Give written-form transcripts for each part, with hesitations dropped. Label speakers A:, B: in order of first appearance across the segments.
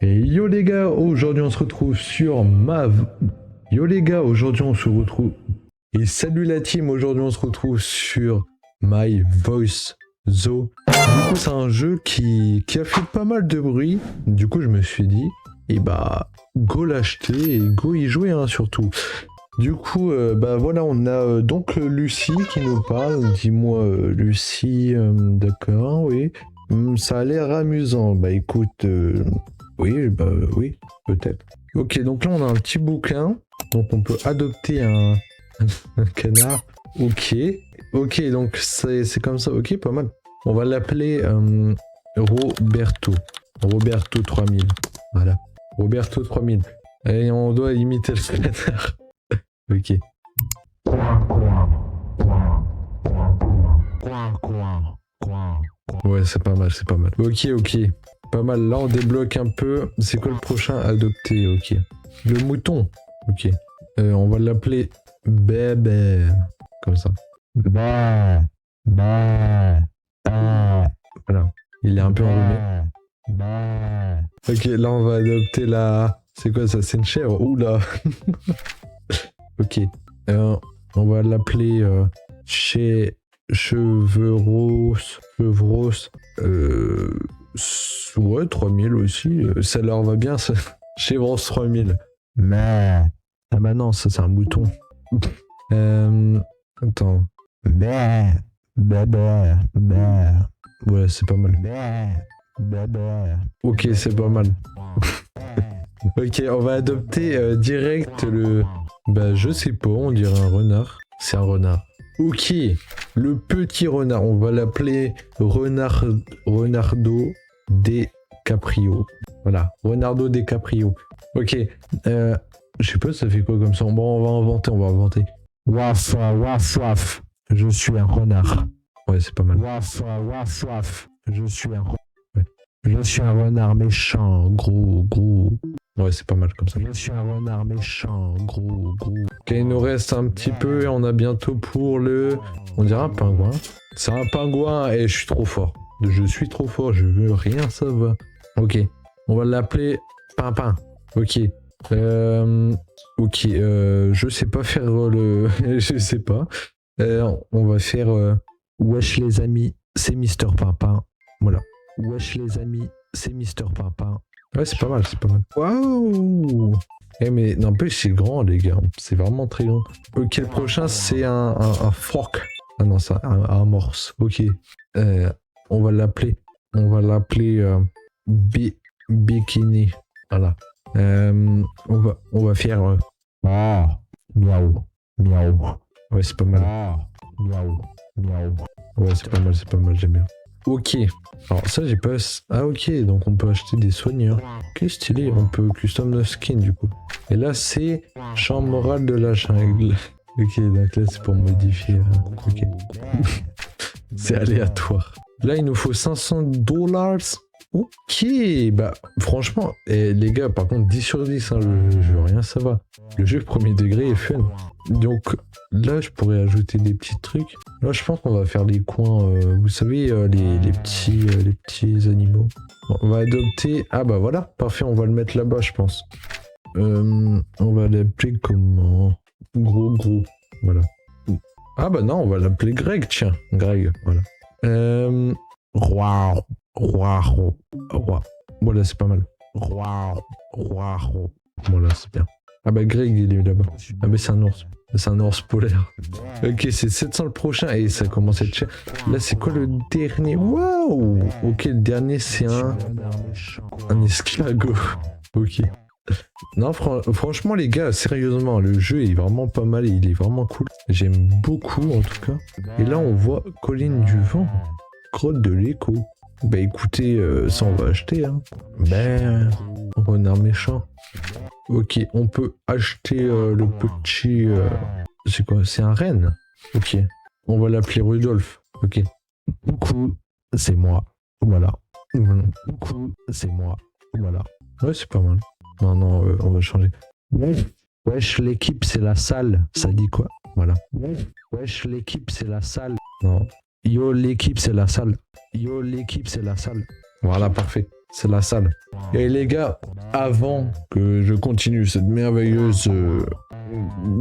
A: Et yo les gars, aujourd'hui on se retrouve sur Mav. Yo les gars, aujourd'hui on se retrouve. Et salut la team, aujourd'hui on se retrouve sur My Voice Zo. Du coup c'est un jeu qui a fait pas mal de bruit. Du coup je me suis dit, et bah go l'acheter et go y jouer hein, surtout. Du coup bah voilà, on a donc Lucie qui nous parle. Dis-moi Lucie, d'accord, oui. Ça a l'air amusant. Bah écoute, oui, bah oui, peut-être. Ok, donc là on a un petit bouquin. Donc on peut adopter un canard. Ok. Ok, donc c'est comme ça. Ok, pas mal. On va l'appeler Roberto. Roberto 3000. Voilà. Roberto 3000. Et on doit imiter le canard. Ok. Ouais, c'est pas mal, c'est pas mal. Ok, ok. Pas mal. Là, on débloque un peu. C'est quoi le prochain adopté? Ok. Le mouton. Ok. On va l'appeler Bébé. Comme ça. Bah. Bah. Voilà. Il est un peu enrhumé. Ok, là, on va adopter la... C'est quoi ça? C'est une chèvre? Oula. Ok. On va l'appeler Chevreau. Ouais, 3000 aussi. Ça leur va bien, ça. Chevreau 3000. Mais. Ah bah non, ça c'est un mouton. Attends. Ouais, c'est pas mal. Ok, c'est pas mal. Ok, on va adopter direct le... Bah je sais pas, on dirait un renard. C'est un renard. Ok, le petit renard, on va l'appeler Renardo DiCaprio. Voilà, Renardo DiCaprio. Ok, je sais pas ça fait quoi comme ça. Bon, on va inventer. Waf, waf, waf. Je suis un renard. Ouais, c'est pas mal. Waf, waf, waf. Je suis un renard. Ouais. Je suis un renard méchant, gros. Ouais, c'est pas mal comme ça. Je suis un renard méchant, gros. Ok, il nous reste un petit peu et on a bientôt pour le... On dirait un pingouin. C'est un pingouin et je suis trop fort. Je suis trop fort, je veux rien savoir. Ok, on va l'appeler Pimpin. Ok. Ok, je sais pas faire le... je sais pas. On va faire... Wesh les amis, c'est Mister Pimpin. Voilà. Wesh les amis, c'est Mister Pimpin. Ouais, c'est pas mal, c'est pas mal. Waouh! Eh, mais n'empêche, c'est grand, les gars. C'est vraiment très grand. Ok, le prochain, c'est un fork. Ah non, ça, un amorce. Ok. On va l'appeler. Bikini. Voilà. On va faire. Miaou. Ouais, c'est pas mal. Miaou. Ouais, c'est pas mal, j'aime bien. Ok. Alors ça j'ai pas... Ah ok, donc on peut acheter des soigneurs. Ok, stylé, on peut custom nos skins du coup. Et là c'est champ moral de la jungle. Ok, donc là c'est pour modifier. Ok. C'est aléatoire. Là il nous faut 500 $. Ok, bah franchement, les gars, par contre 10 sur 10, hein, je veux rien savoir. Le jeu premier degré est fun. Donc là je pourrais ajouter des petits trucs. Là je pense qu'on va faire les coins, vous savez, les petits animaux. Bon, on va adopter... Ah bah voilà, parfait, on va le mettre là-bas je pense. On va l'appeler comment? Gros. Voilà. Ah bah non, on va l'appeler Greg, tiens. Greg, voilà. Roi. Voilà, c'est pas mal. Roi. Voilà, c'est bien. Ah bah Greg, il est là-bas. Ah bah c'est un ours. C'est un ours polaire. Ok, c'est 700 le prochain. Et ça commence à être cher. Là, c'est quoi le dernier? Waouh! Ok, le dernier, c'est un escargot. Ok. Non, franchement, les gars, sérieusement, le jeu est vraiment pas mal et il est vraiment cool. J'aime beaucoup, en tout cas. Et là, on voit colline du vent. Grotte de l'écho. Bah écoutez, ça on va acheter, hein. Ben, renard méchant. Ok, on peut acheter le petit... c'est quoi? C'est un renne. Ok. On va l'appeler Rudolph. Ok. Coucou, c'est moi. Voilà. Coucou, c'est moi. Voilà. Ouais, c'est pas mal. Non, on va changer. Wesh, l'équipe, c'est la salle. Ça dit quoi? Voilà. Wesh, l'équipe, c'est la salle. Non. Yo, l'équipe, c'est la salle. Voilà, parfait. C'est la salle. Et les gars, avant que je continue cette merveilleuse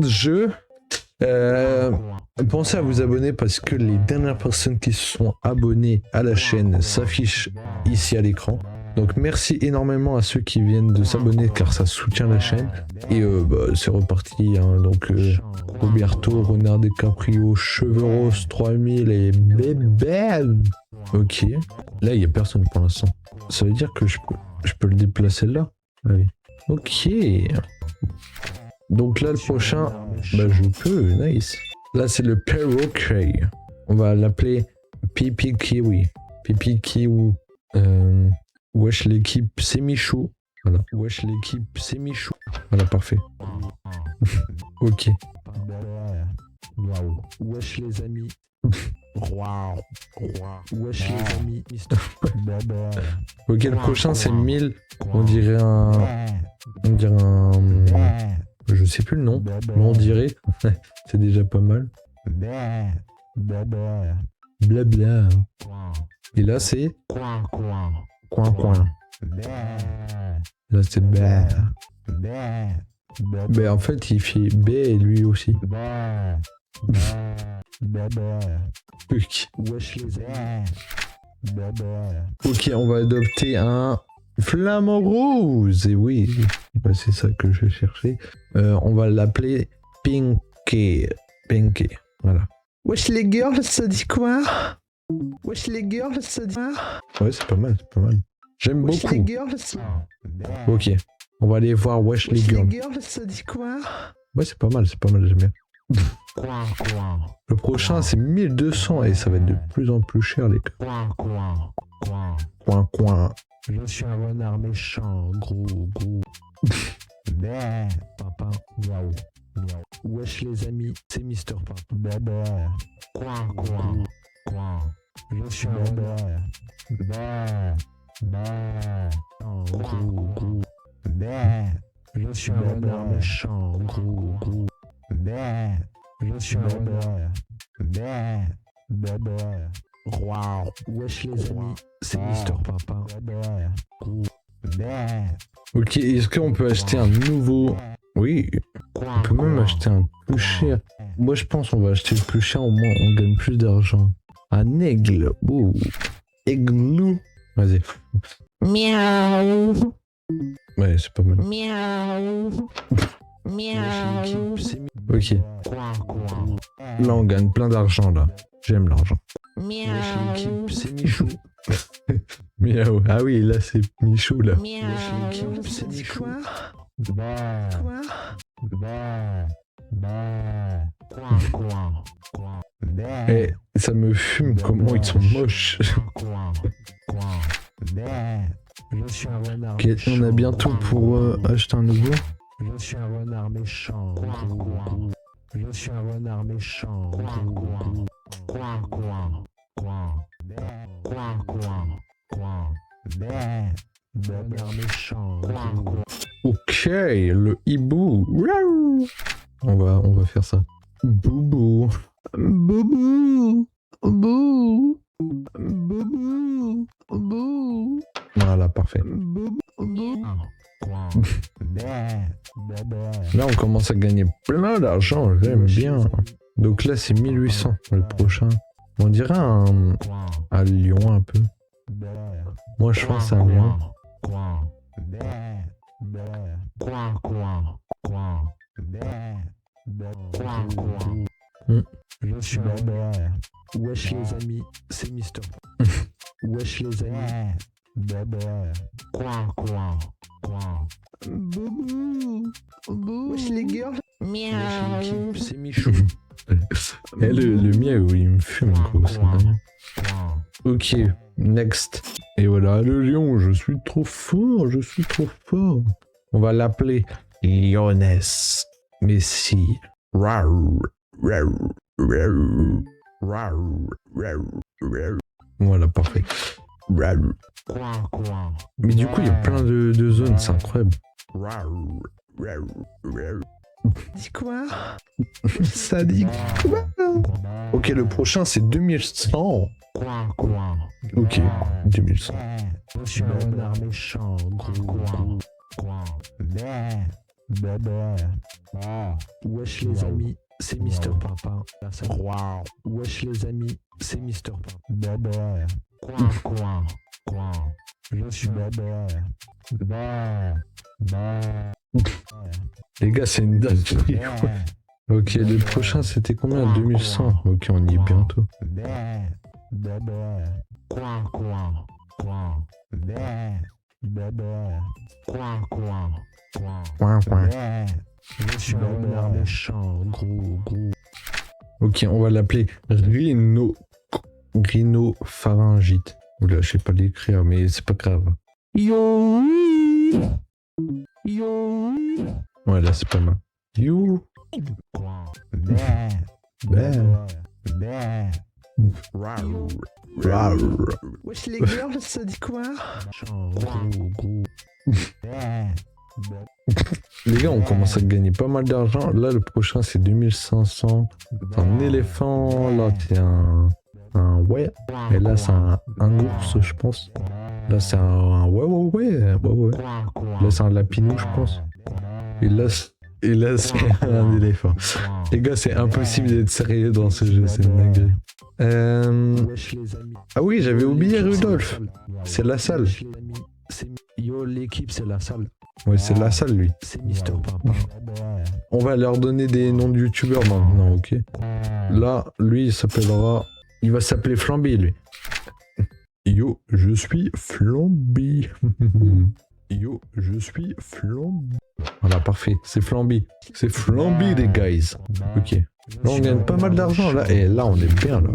A: jeu, pensez à vous abonner parce que les dernières personnes qui se sont abonnées à la chaîne s'affichent ici à l'écran. Donc merci énormément à ceux qui viennent de s'abonner car ça soutient la chaîne. Et c'est reparti. Hein. Donc Roberto, Renard DiCaprio, Cheveux Roses 3000 et bébé. Ok. Là il n'y a personne pour l'instant. Ça veut dire que je peux le déplacer là. Allez. Ok. Donc là le prochain, je peux. Nice. Là c'est le perroquet. On va l'appeler Pipi Kiwi. Pipi Kiwi. Wesh l'équipe, c'est Michou. Voilà. Wesh l'équipe, c'est Michou. Voilà, parfait. Ok. Wesh les amis. Wesh les amis. Ok, le prochain c'est 1000. On dirait un... Je sais plus le nom, mais on dirait. C'est déjà pas mal. Blabla. Et là c'est... Coin. Là c'est bé. Ben en fait il fait B et lui aussi. Ok, on va adopter un flamant rose. Et oui, c'est ça que je cherchais. On va l'appeler Pinky. Voilà. Wesh les girls, ça dit quoi? Wesh les girls, ça dit quoi? Ouais, c'est pas mal. J'aime beaucoup. Les girls, ok, on va aller voir Wesh les girls. Ça dit quoi? Ouais, c'est pas mal, j'aime bien. Le prochain, c'est 1200 et ça va être de plus en plus cher, les gars. Coin. Je suis un renard méchant, gros. Papa, waouh. Wesh les amis, c'est Mister Papa. Coin. Je suis un renard. Gros. Je suis un renard méchant, gros. Je suis un renard. Wow. Wesh les amis, c'est Mister Papa. Ok, est-ce qu'on peut acheter un nouveau... Oui, on peut même acheter un plus cher. Moi je pense qu'on va acheter le plus cher, au moins on gagne plus d'argent. Un aigle. Ouh. Aiglou. Vas-y.
B: Miaou.
A: Ouais, c'est pas mal.
B: Miaou.
A: Ok. Là on gagne plein d'argent là. J'aime l'argent.
B: Miaou.
A: C'est Michou. Miaou. Ah oui, là c'est Michou là.
B: Miaou.
A: C'est Michou. Eh, ça me fume comment ils sont moches. Ok, on a bientôt pour acheter un nouveau. Je suis un renard méchant. Je suis un renard méchant. Renard méchant. Ok, le hibou. On va faire ça. Boubou. Voilà, parfait. Là, on commence à gagner plein d'argent, j'aime bien. Donc là, c'est 1800, le prochain. On dirait un lion un peu. Moi, je pense à un lion. Je suis un renard. Wesh les amis, c'est Mister. Wesh les amis. Wesh les girls.
B: Miaou.
A: C'est Michou. Et le miaou, il me fume gros, c'est dingue. Ok, next. Et voilà, le lion, je suis trop fort. On va l'appeler Lioness Messi. Voilà, parfait. Mais du coup, il y a plein de zones, c'est incroyable. Dis quoi? Ça dit quoi? Ok, le prochain, c'est 2100. Ok, 2100. Je suis un renard méchant, gros. Wesh les amis, c'est Mister Papa. Wesh les amis, c'est Mister Papa. Je suis Les gars, c'est une date. Ok, le prochain c'était combien? 2100. Ok, on y est bientôt. Coin, coin. Je suis un renard méchant, gros. Ok, on va l'appeler rhinopharyngite. Oula, je sais pas l'écrire, mais c'est pas grave. Yo. Ouais, là, c'est pas mal. You. Wesh les girls, ça dit quoi? Les gars, on commence à gagner pas mal d'argent. Là, le prochain, c'est 2500. C'est un éléphant. Là, c'est un ouais. Et là, c'est un ours, je pense. Là, c'est un ouais. Là, c'est un lapinou, je pense. Et là, c'est un éléphant. Les gars, c'est impossible d'être sérieux dans ce jeu, c'est une dinguerie. Ah oui, j'avais oublié Rudolf. C'est la salle. Yo, l'équipe, c'est la salle. Ouais, c'est la salle, lui. C'est Mister Papa. On va leur donner des noms de youtubeurs maintenant, ok? Là, lui, il va s'appeler Flamby, lui. Yo, je suis Flamby. Yo, je suis Flamby. Voilà, parfait. C'est Flamby. C'est Flamby, les guys. Ok. Là, on gagne pas mal d'argent, là. Et là, on est bien, là.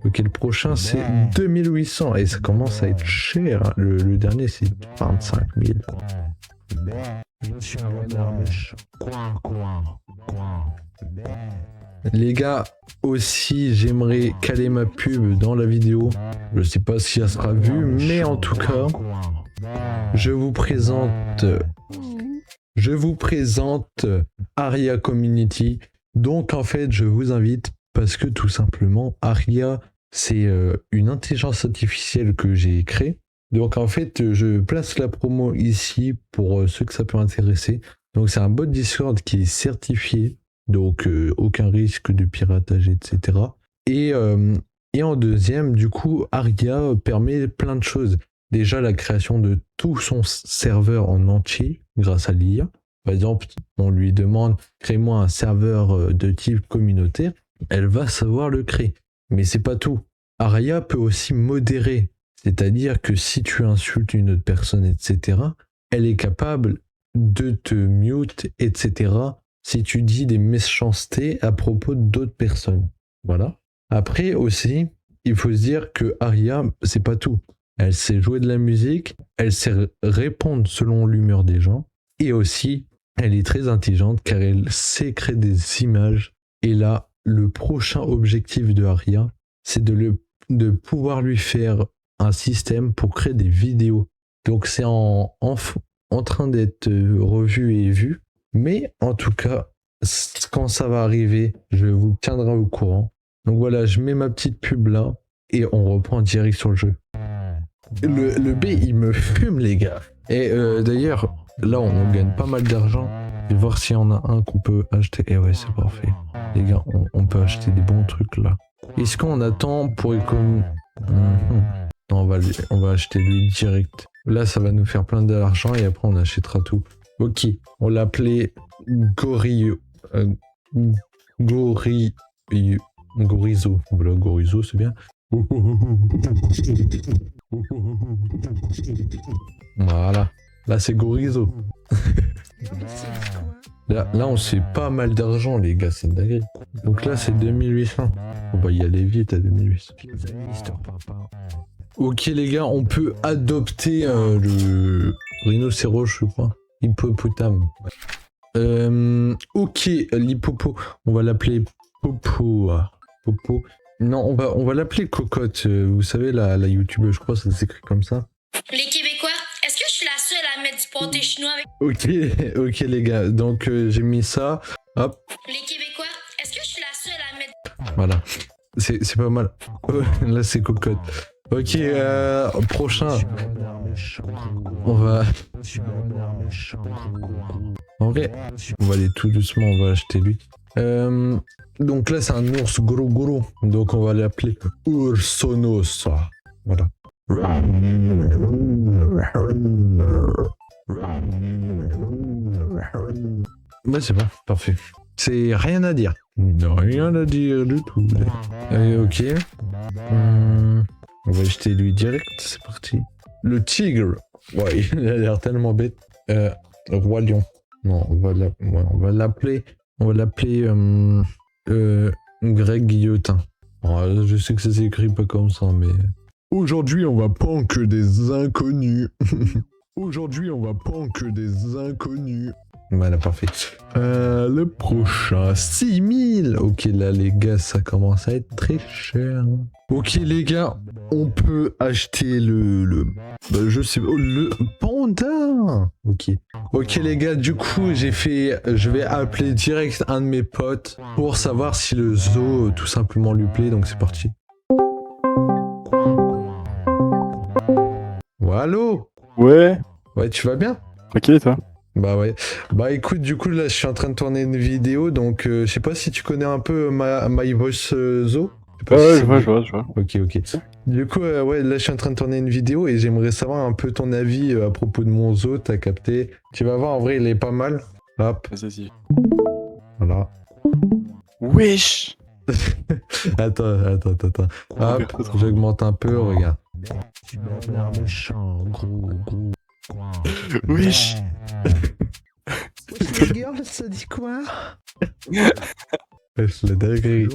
A: Ok, le prochain, c'est 2800. Et ça commence à être cher. Hein. Le dernier, c'est 25 000. Je suis un renard méchant. Les gars, aussi, j'aimerais caler ma pub dans la vidéo. Je sais pas si elle sera vue, mais en tout cas, je vous présente Aria Community. Donc, en fait, je vous invite parce que tout simplement, Aria, c'est une intelligence artificielle que j'ai créée. Donc en fait, je place la promo ici pour ceux que ça peut intéresser. Donc c'est un bot Discord qui est certifié, donc aucun risque de piratage, etc. Et en deuxième, du coup, Aria permet plein de choses. Déjà la création de tout son serveur en entier grâce à l'IA. Par exemple, on lui demande crée-moi un serveur de type communautaire, elle va savoir le créer. Mais c'est pas tout. Aria peut aussi modérer. C'est-à-dire que si tu insultes une autre personne, etc., elle est capable de te mute, etc., si tu dis des méchancetés à propos d'autres personnes. Voilà. Après aussi, il faut se dire que Aria, c'est pas tout. Elle sait jouer de la musique, elle sait répondre selon l'humeur des gens, et aussi, elle est très intelligente car elle sait créer des images. Et là, le prochain objectif de Aria, c'est de pouvoir lui faire un système pour créer des vidéos. Donc c'est en train d'être revu et vu. Mais en tout cas, quand ça va arriver, je vous tiendrai au courant. Donc voilà, je mets ma petite pub là et on reprend direct sur le jeu. Le B, il me fume, les gars. Et d'ailleurs, là, on gagne pas mal d'argent. Je vais voir s'il y en a un qu'on peut acheter. Et ouais, c'est parfait. Les gars, on peut acheter des bons trucs là. Est-ce qu'on attend pour économiser? Non, on va acheter lui direct. Là, ça va nous faire plein d'argent et après, on achètera tout. Ok, on l'appelait Gorizo. Voilà, Gorizo, c'est bien. Voilà. Là, c'est Gorizo. Là, on se fait pas mal d'argent, les gars, c'est dingue. Donc là, c'est 2800. On va y aller vite à 2800. Ok, les gars, on peut adopter le rhinocéros, je crois. Hippopotame. Ok, l'hippopo. On va l'appeler Popo. Popo. Non, on va l'appeler Cocotte. Vous savez, la youtubeuse, je crois, ça s'écrit comme ça.
C: Les Québécois, est-ce que je suis la seule à mettre du pâté chinois avec...
A: Ok, les gars. Donc, j'ai mis ça. Hop.
C: Les Québécois, est-ce que je suis la seule à mettre...
A: Voilà. C'est pas mal. Là, c'est Cocotte. Ok, prochain. On va... En vrai, on va aller tout doucement, on va acheter lui. Donc là, c'est un ours gros. Donc on va l'appeler Ursonos. Voilà. Bah c'est bon, parfait. C'est rien à dire. Rien à dire du tout. Ok. On va acheter lui direct, c'est parti. Le tigre. Ouais, il a l'air tellement bête. Roi lion. Non, on va l'appeler. On va l'appeler Greg Guillotin. Alors, je sais que ça s'écrit pas comme ça, mais... Aujourd'hui, on va prendre que des inconnus. Aujourd'hui, on va prendre que des inconnus. Voilà, parfait. Le prochain, 6000. Ok, là, les gars, ça commence à être très cher. Ok, les gars, on peut acheter je sais pas, le panda. Ok, les gars, du coup, je vais appeler direct un de mes potes pour savoir si le zoo, tout simplement, lui plaît. Donc, c'est parti. Allô?
D: Ouais,
A: Ouais, tu vas bien?
D: tranquille toi?
A: Bah ouais. Bah écoute, du coup là je suis en train de tourner une vidéo, donc je sais pas si tu connais un peu My Voice Zoo. Je sais pas si
D: Ouais,
A: c'est-
D: je vois.
A: Ok. Du coup ouais, là je suis en train de tourner une vidéo et j'aimerais savoir un peu ton avis à propos de mon zoo, t'as capté. Tu vas voir, en vrai il est pas mal. Hop,
D: Vas-y.
A: voilà.
D: Wesh!
A: Attends. Hop, j'augmente un peu, regarde.
D: Wesh!
A: Les girls, ça dit quoi? Wesh, la dinguerie.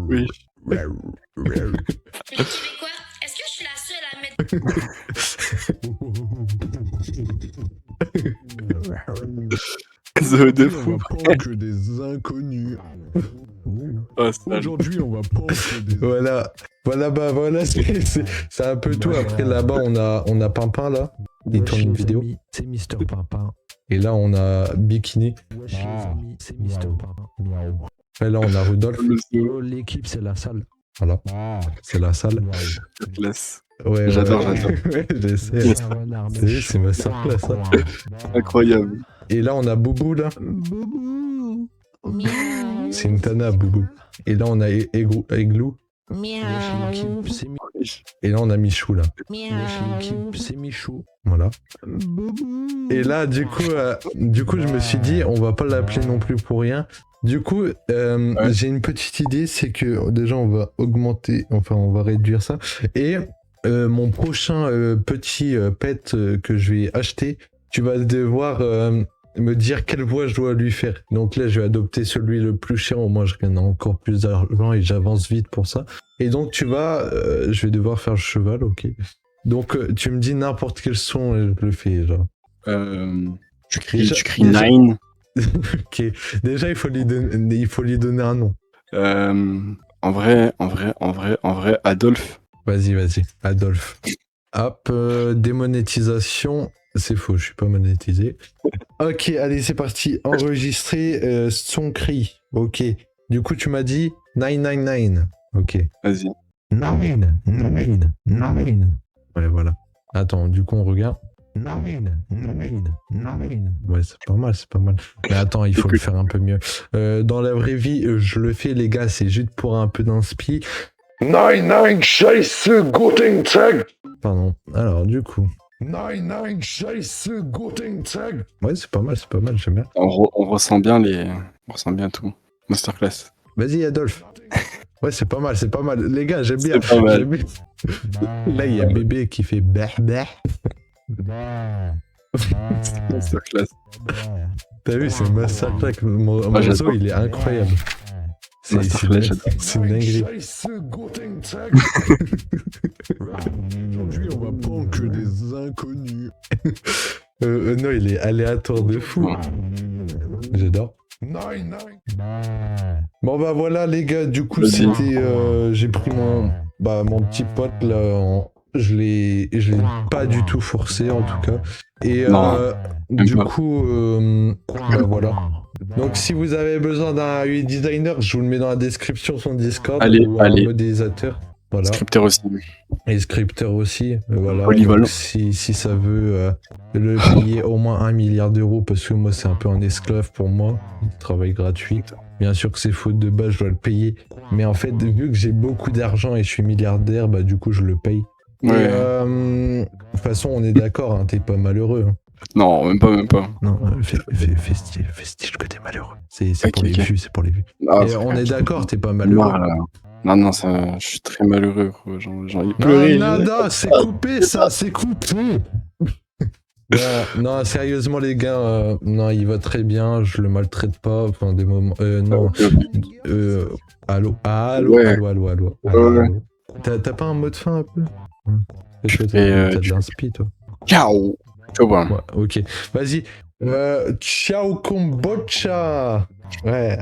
D: Wesh!
C: Les Québécois, est-ce que je suis la seule à mettre
D: Zoo de fou!
A: que des inconnus.
D: Oh, sale.
A: Aujourd'hui, on va prendre que des... Voilà, c'est un peu tout. Après, là-bas, on a Pimpin, là. Il tourne une vidéo.
E: C'est Mister Pimpin.
A: Et là, on a Bikini.
E: Wesh les amis, c'est Mister Pimpin.
A: Et là, on a Rudolph.
D: Le zoo,
E: Oh, l'équipe, c'est la salle.
A: Voilà, c'est la salle.
D: la classe.
A: Ouais,
D: J'adore.
A: Ouais, j'essaie. C'est ma sœur, là, ça.
D: Incroyable.
A: Et là, on a Boubou, là.
E: Boubou.
C: miaou,
A: C'est une Tana, Boubou. Et là, on a Igloo.
E: Wesh
C: miaou,
E: l'équipe, c'est
D: Wesh.
A: Et là, on a Michou, là.
E: Wesh
C: miaou.
E: l'équipe, c'est Michou.
A: Voilà.
E: Boubou.
A: Et là, du coup, je me suis dit, on va pas l'appeler non plus pour rien. Du coup, j'ai une petite idée, c'est que déjà, on va on va réduire ça. Et mon prochain petit pet que je vais acheter, tu vas devoir me dire quelle voix je dois lui faire. Donc là, je vais adopter celui le plus cher, au moins je gagne encore plus d'argent et j'avance vite pour ça. Et donc, je vais devoir faire le cheval, ok. Donc, tu me dis n'importe quel son et je le fais, genre.
D: Tu cries
A: Déjà-
D: 9.
A: Ok. Déjà, il faut lui donner un nom.
D: En vrai, Adolphe.
A: Vas-y, Adolphe. Hop, démonétisation. C'est faux, je suis pas monétisé. Ok, allez, c'est parti. Enregistrer son cri. Ok. Du coup, tu m'as dit 999. Ok.
D: Vas-y.
E: 9.
A: Ouais, voilà. Attends, du coup, on regarde.
E: 9.
A: Ouais, c'est pas mal. Mais attends, il faut le faire un peu mieux. Dans la vraie vie, je le fais, les gars, c'est juste pour un peu d'inspi. 99 Scheiße Guten Tag. Pardon. Alors, du coup. 99 Scheiße Guten Tag. Ouais, c'est pas mal, j'aime bien.
D: On ressent bien tout. Masterclass.
A: Vas-y, Adolphe. Ouais, c'est pas mal. Les gars, j'aime bien.
D: C'est pas mal.
A: J'aime bien. Là, il y a bébé qui fait bah.
D: Masterclass.
A: T'as vu, c'est Masterclass. Mon zoo,
D: j'adore.
A: il est incroyable.
D: Masterclass, j'adore.
A: C'est une dinguerie. Aujourd'hui, on va prendre que des inconnus. Non, il est aléatoire de fou. J'adore. Bon bah voilà les gars, du coup
D: Vas-y.
A: c'était j'ai pris mon petit pote là, je l'ai pas du tout forcé en tout cas. Et
D: Non,
A: du
D: pas.
A: coup bah voilà. Donc si vous avez besoin d'un UI designer, je vous le mets dans la description son Discord
D: Allez,
A: ou un
D: allez.
A: modélisateur. Voilà.
D: Scripteur aussi.
A: Et scripteur aussi. Voilà.
D: Polyvalent.
A: Donc, si ça veut le payer au moins 1 milliard d'euros, parce que moi, c'est un peu un esclave pour moi. Il travaille gratuit. Bien sûr que c'est faute de base, je dois le payer. Mais en fait, vu que j'ai beaucoup d'argent et je suis milliardaire, bah du coup, je le paye. Et,
D: Ouais.
A: de toute façon, on est d'accord, hein, t'es pas malheureux. Hein.
D: Non, même pas.
A: Non, fais style que t'es malheureux. C'est
D: Ok,
A: pour les
D: ok.
A: vues, c'est pour les vues.
D: Ah,
A: Et
D: c'est
A: on
D: vrai,
A: est
D: je-
A: d'accord, t'es pas malheureux.
D: Non, ça, je suis très malheureux, gros. Genre, il
A: Non,
D: pleurait.
A: nada, c'est coupé ça, c'est coupé. Non, sérieusement les gars, non, il va très bien, je le maltraite pas, enfin des moments, non, allô,
D: Ouais.
A: allô.
D: Ouais.
A: T'as pas un mot de fin un peu? Parce que
D: fais,
A: t'as de
D: tu-
A: l'inspi toi.
D: Ciao. Ciao, bon.
A: Ouais, ok, vas-y, ciao kombucha. Ouais.